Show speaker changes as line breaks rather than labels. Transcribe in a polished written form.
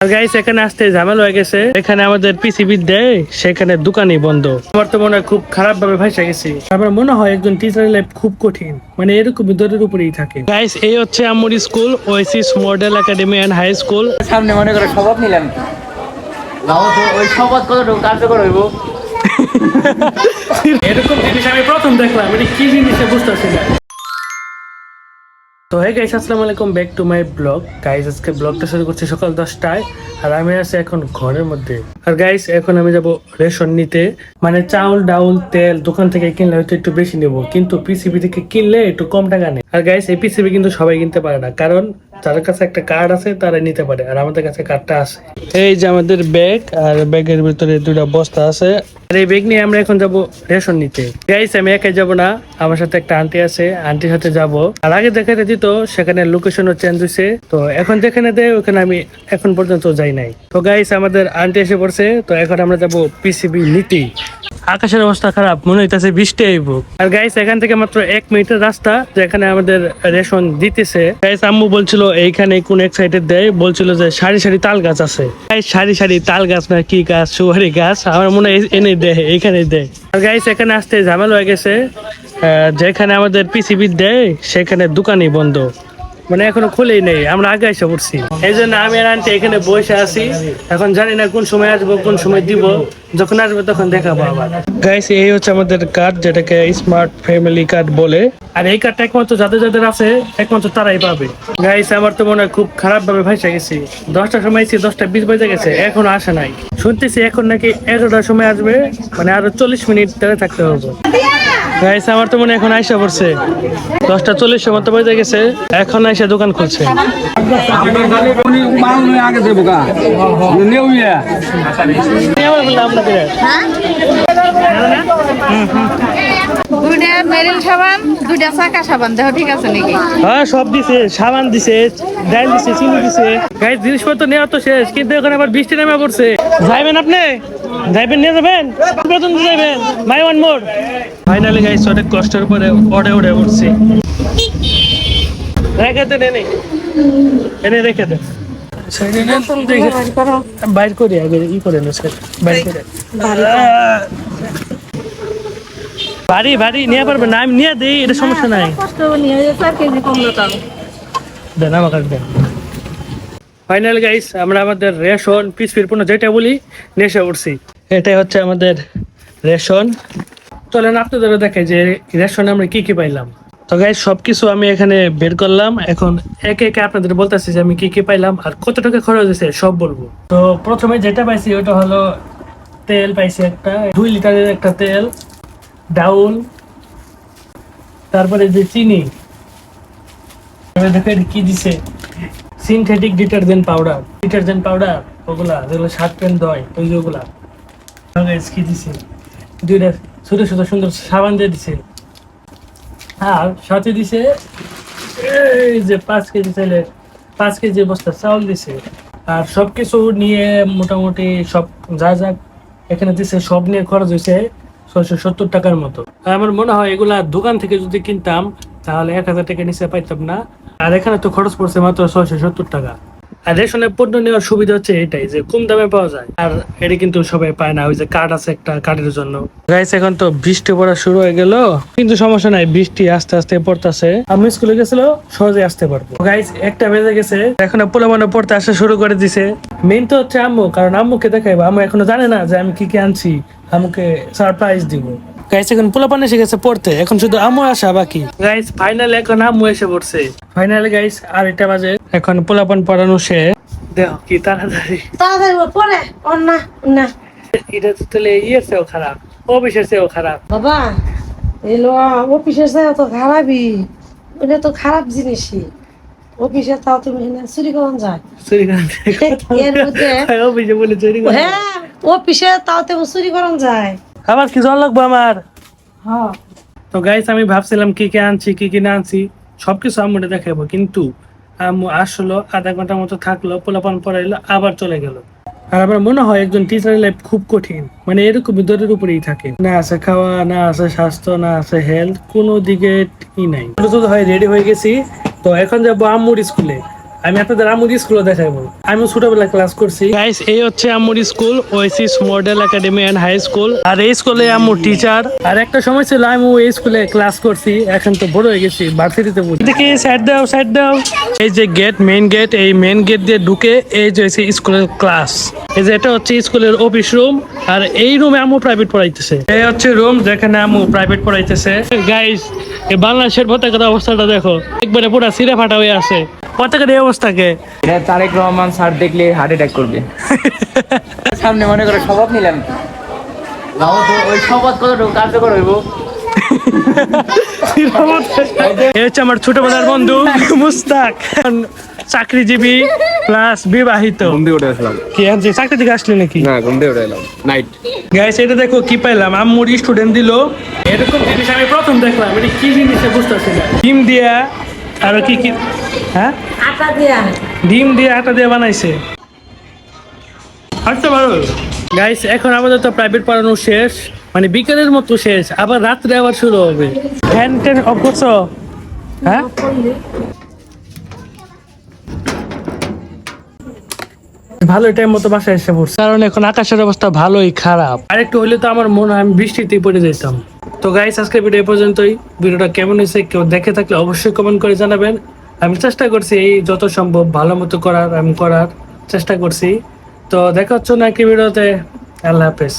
আর guys এখানে আসতে ঝামেলা হয়ে গেছে। এখানে আমাদের পিসিবি দেয়, সেখানে দোকানই বন্ধ। আমার তো মনে হয় খুব খারাপ ভাবে ভাইসা গেছি। আমার মনে হয় একজন টিচারের লাইফ খুব কঠিন, মানে এরকম দরের উপরেই থাকে। গাইস এই হচ্ছে আম্মুর school, Oasis model academy and high school.
সামনে মনে করে শপথ নিলাম, ওই শপথ কতটুকু কার্যকর হইব।
এরকম জিনিস আমি প্রথম দেখলাম, মানে কি জিনিস বুঝতেছি না। তো হে গাইস, আসসালামু আলাইকুম, back to my blog. Guys আজকে ব্লগটা শুরু করছি সকাল 10টায়, আর আমি আছি এখন ঘরের মধ্যে। আর গাইস এখন আমি যাব রেশন নিতে, মানে চাউল ডাউল তেল দোকান থেকে কিনলে হয়তো একটু বেশি নেব, কিন্তু পিসিবি থেকে কিনলে একটু কম টাকা নেই। আর গাইস এই পিসিবি কিন্তু সবাই কিনতে পারে না, কারণ যাদের কাছে একটা কার্ড আছে তারা নিতে পারে, আর আমাদের কাছে কার্ডটা আছে। এই যে আমাদের ব্যাগ, আর ব্যাগের ভিতরে দুটা বস্তা আছে। আর এই ব্যাগ নিয়ে আমরা এখন যাব রেশন নিতে। গাইস আমি একাই যাব না, আমার সাথে একটা আন্টি আছে, আন্টির সাথে যাব। আর আগে যেখানে দিত সেখানে লোকেশনও চেঞ্জ হয়েছে, তো এখন যেখানে দেয় ওখানে আমি এখন পর্যন্ত যাই নাই। তো গাইস আমাদের আন্টি এসে পড়ছে, তো এখন আমরা যাব পিসিবি নিতে। আকাশের অবস্থা খারাপ, মনে হইতেছে বৃষ্টি আইব। আর গাইস এখান থেকে মাত্র 1 মিনিটের রাস্তা, যেখানে আমাদের রেশন দিতেছে। গাইস আম্মু বলছিল এইখানে কোন এক সাইডে দেয়, বলছিল যে সারি সারি তাল গাছ আছে। গাইস সারি সারি তাল গাছ না কি গাছ, সুপারি গাছ, আমার মনে হয় এনে দেয়, এইখানে দেয়। আর গাইস এখানে আসতে ঝামেলা হয়ে গেছে। যেখানে আমাদের পিসিবি দেয় সেখানে দোকানই বন্ধ, মানে এখনো খুলেই নেই। আমরা আগে এসে পড়ছি, এই জন্য আমি আর আন্টি এখানে বসে আছি। এখন জানি না কোন সময় আসবো, কোন সময় দিব। যখন আসবে তখন দেখাবো আবার। গাইস এই হচ্ছে আমাদের কার্ড, যেটাকে স্মার্ট ফ্যামিলি কার্ড বলে। আর এই কার্ডটা একমাত্র যাদের যাদের আছে একমাত্র তারাই পাবে। গাইস আমার তো মনে হয় খুব খারাপ ভাবে ভাইসা গেছি। 10টার সময় এসেছি, 10:20 বেজে গেছে, এখনো আসে নাই। শুনতেছি এখন নাকি 11টার সময় আসবে, মানে আরো 40 মিনিট ধরে থাকতে হবে। গাইস আমার তো মনে এখন আইসা পড়ছে, 10:40 মতো বেজে গেছে, এখন আইসা দোকান খুলছে।
আগে দেবো গা
দুইটা মেরিল সাবান, দুইটা চাকা সাবান দেহ, ঠিক আছে নাকি?
হ্যাঁ সব দিছে, সাবান দিছে, ডাল দিছে, চিনি দিছে। গাইস জিনিসপত্র নেওয়া তো শেষ, কিন্তু এখন আবার বৃষ্টি নেমে পড়ছে। যাইবেন আপনি? যাইবেন, নিয়ে যাবেন? পর্যন্ত যাইবেন? মাই ওয়ান মোর। ফাইনালি গাইস অনেক কষ্টের পরে ওড়ে উঠছি। রেখে দেন, এনে রেখে দেন। বাইর করি আগে, ই করে বাইর করে। ভারী ভারী নিয়ে পারবে না, আমি নিয়ে দিই, এটা সমস্যা নাই। দেন আমাকে দেন। ফাইনাল গাইস আমরা আমাদের রেশন পিসপির পণ্য যেটা বলি নেশে উঠছি। এটাই হচ্ছে আমাদের রেশন। চলেন আপনাদেরও দেখে যে রেশনে আমরা কি কি পাইলাম। তো গাইস সবকিছু আমি এখানে বের করলাম, এখন একে একে আপনাদের বলতেছি যে আমি কি কি পাইলাম আর কত টাকা খরচ হয়েছে সব বলবো। তো প্রথমে যেটা পাইছি ওটা হলো তেল পাইছি, একটা 2 লিটারের একটা তেল, ডাউল, তারপরে যে চিনি, দেখেন কি দিছে, সিনথেটিক ডিটারজেন্ট পাউডার, ওগুলা যেগুলো শার্ট প্যান্ট ধয় ওই যেগুলা। কি দিছে, দুইটা ছোট ছোট সুন্দর সাবান দিয়ে দিছে। আর সাথে দিছে এই যে 5 কেজি চালের 5 কেজি বস্তা চাউল দিছে। আর সবকিছু নিয়ে মোটামুটি সব যা যা এখানে দিছে সব নিয়ে খরচ হয়েছে 670 টাকার মতো। আমার মনে হয় এগুলা দোকান থেকে যদি কিনতাম তাহলে 1000 টাকা নিচে পাইতাম না। আর এখানে তো খরচ পড়ছে মাত্র 670 টাকা। আর রেশনের পণ্য নেওয়ার সুবিধা হচ্ছে এটাই যে কম দামে পাওয়া যায়, আর এটা কিন্তু সবাই পায় না। ওই যে কার্ড আছে একটা, কার্ডের জন্য। গাইস এখন তো বৃষ্টি পড়া শুরু হয়ে গেল, কিন্তু সমস্যা নাই, বৃষ্টি আস্তে আস্তে পড়তেছে। আমি স্কুলে গেছিল, সহজে আসতে পারবো। গাইস 1টা বেজে গেছে, এখন পোলাপান পড়তে আসা শুরু করে দিছে। মেইন তো হচ্ছে আম্মু, কারণ আম্মুকে দেখাইবো, আম্মু এখনো জানে না যে আমি কি কি আনছি, আম্মুকে সারপ্রাইজ দিব। গাইস এখন পোলাপান এসে গেছে পড়তে, এখন শুধু আম্মু আসা বাকি। গাইস ফাইনালি এখন আম্মু এসে পড়ছে। ফাইনালি গাইস 2:30 বাজে, এখন পোলাপান পড়ানো শেষ। দেখো কি তাড়াতাড়ি
পরে না না
এটা তো তাহলে ইয়ের চেয়েও খারাপ, অফিসের চেয়েও খারাপ।
বাবা এলো অফিসের চেয়ে তো খারাপই, এটা তো খারাপ জিনিসই। অফিসে তাও তুমি চুরি করন যায়, এর মধ্যে
অফিসে বলে চুরি করে।
হ্যাঁ অফিসে তাও তো চুরি করন যায়।
আবার কি জল লাগবো আমার?
হ্যাঁ
তো গাইস আমি ভাবছিলাম কি কি আনছি কি কি না আনছি সবকিছু আম্মুটা দেখাবো, কিন্তু আম্মু আসলো, আধা ঘন্টার মতো থাকলো, পোলাপান পড়াইলো, আবার চলে গেল। আর আমার মনে হয় একজন টিচারের লাইফ খুব কঠিন, মানে এরকম দরের উপরেই থাকে, না আছে খাওয়া, না আছে স্বাস্থ্য, না আছে হেলথ, কোনো দিকে ই নাই। হয় রেডি হয়ে গেছি, তো এখন যাবো আম্মুর স্কুলে। আমি আপনাদের আম্মুর স্কুলে দেখাবো। আমি ছোটবেলায় ক্লাস করছি গাইস। এই হচ্ছে আম্মুর school, Oasis model academy and high school. আর এই স্কুলে আম্মুর টিচার। আর একটা সময় ছিল আমি ওই স্কুলে ক্লাস করছি, এখন তো বড় হয়ে গেছি, ভার্সিটিতে পড়ি। দেখি সাইড দাও, সাইড দাও। এই যে গেট, মেইন গেট, এই মেইন গেট দিয়ে ঢুকে এই যে স্কুলের ক্লাস। এই যে এটা হচ্ছে স্কুলের অফিস রুম। আর এই রুমে আম্মু প্রাইভেট পড়াইতেছে। এই হচ্ছে রুম যেখানে আম্মু প্রাইভেট পড়াইতেছে। গাইস এই বাংলাদেশের পতাকার অবস্থাটা দেখো, একবারে পুরো সিরা ফাটা হয়ে আছে। পতাকার এই অবস্থাকে
এটা তারেক রহমান স্যার দেখলে হার্ট অ্যাটাক করবে। সামনে মনে করো শপথ নিলাম, লাও তো ওই শপথ কতটুকু কার্যকর হইব।
এই হচ্ছে আমার ছোটবেলার বন্ধু মুস্তাক, চাকরিজীবী প্লাস বিবাহিত। কি আনছি চাকরি থেকে আসলে নাকি?
না, ঘুম দিয়ে উঠে এলাম নাইট।
গাইস এটা দেখো কি পাইলাম, আম্মুর স্টুডেন্ট দিল। এরকম জিনিস আমি প্রথম দেখলাম, এটা কি জিনিস বুঝতেছি না। ডিম দিয়া আর কি কি, হ্যাঁ
আটা দিয়া
ডিম দিয়ে আটা দিয়ে বানাইছে। আচ্ছা ভালো গাইস, এখন আমাদের তো প্রাইভেট পড়ানো শেষ, মানে বিকেলের মতো শেষ, আবার রাত্রে আবার শুরু হবে। ফ্যান ট্যান অফ করছো? হ্যাঁ ভালো টাইম মতো বাসায় এসে পড়ছে, কারণ এখন আকাশের অবস্থা ভালোই খারাপ। আরেকটু হলে তো আমার মনে হয় আমি বৃষ্টিতেই পড়ে যেতাম। তো গাইস আজকে ভিডিও পর্যন্তই। ভিডিওটা কেমন হয়েছে কেউ দেখে থাকলে অবশ্যই কমেন্ট করে জানাবেন। আমি চেষ্টা করছি এই যত সম্ভব ভালো মতো করার, আমি করার চেষ্টা করছি। তো দেখা হচ্ছে নাকি ভিডিওতে। আল্লাহ হাফেজ।